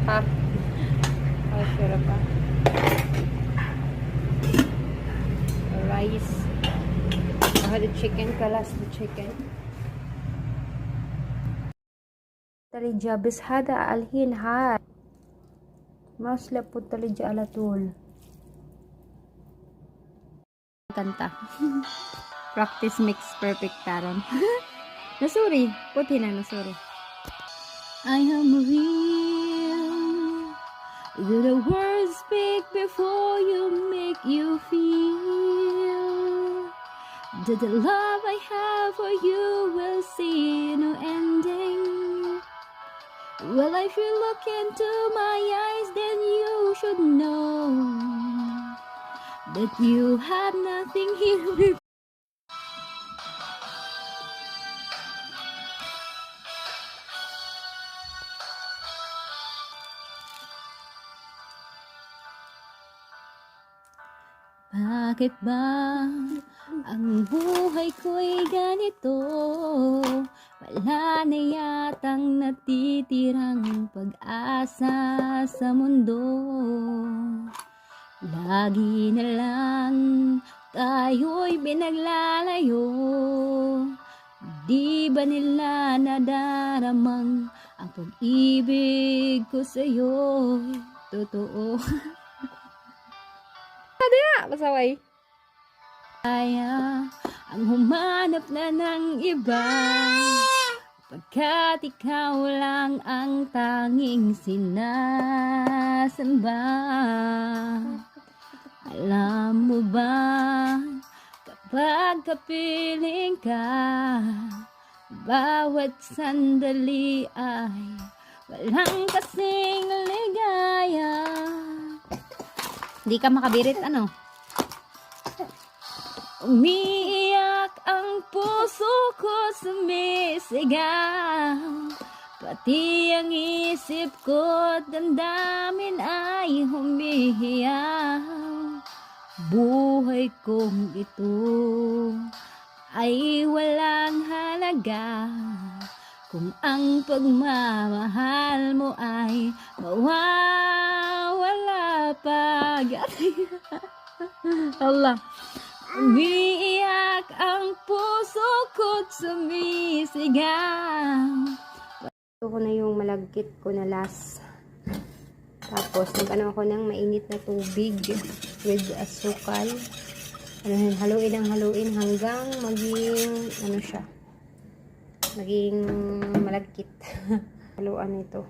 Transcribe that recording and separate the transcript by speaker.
Speaker 1: Ha? Oh, sure pa. Rice. The chicken, kalas the chicken. Talija bis hada alhin ha. Mas lapot talija alatul. Kanta. Practice makes perfect taron. Nasuri. Puti na nasuri. I am real. Do the words speak before you make you feel that the love I have for you will see no ending. Well, if you look into my eyes, then you should know that you have nothing here with. Bakit ba ang buhay ko'y ganito? Wala na yatang natitirang pag-asa sa mundo. Lagi na lang tayo'y binaglalayo. Di ba nila nadaramang ang pag-ibig ko sa'yo'y totoo? Pasaway. Kaya ang humanap na ng iba, pagkat ikaw lang ang tanging sinasamba. Alam mo ba, kapag kapiling ka, bawat sandali ay walang kasing ligaya. Hindi ka makabirit, ano? Umiiyak ang puso ko, sumisigaw. Pati ang isip ko't damdamin ay humihiyaw. Buhay kong ito ay walang halaga kung ang pagmamahal mo ay mawawala pag Allah. Umiiyak ang puso ko't sumisigaw. Ito ko na yung malagkit ko na last. Tapos nag-ano ako ng mainit na tubig with asukal. Haluin ang haluin hanggang maging ano siya, maging malagkit. Haluan ito.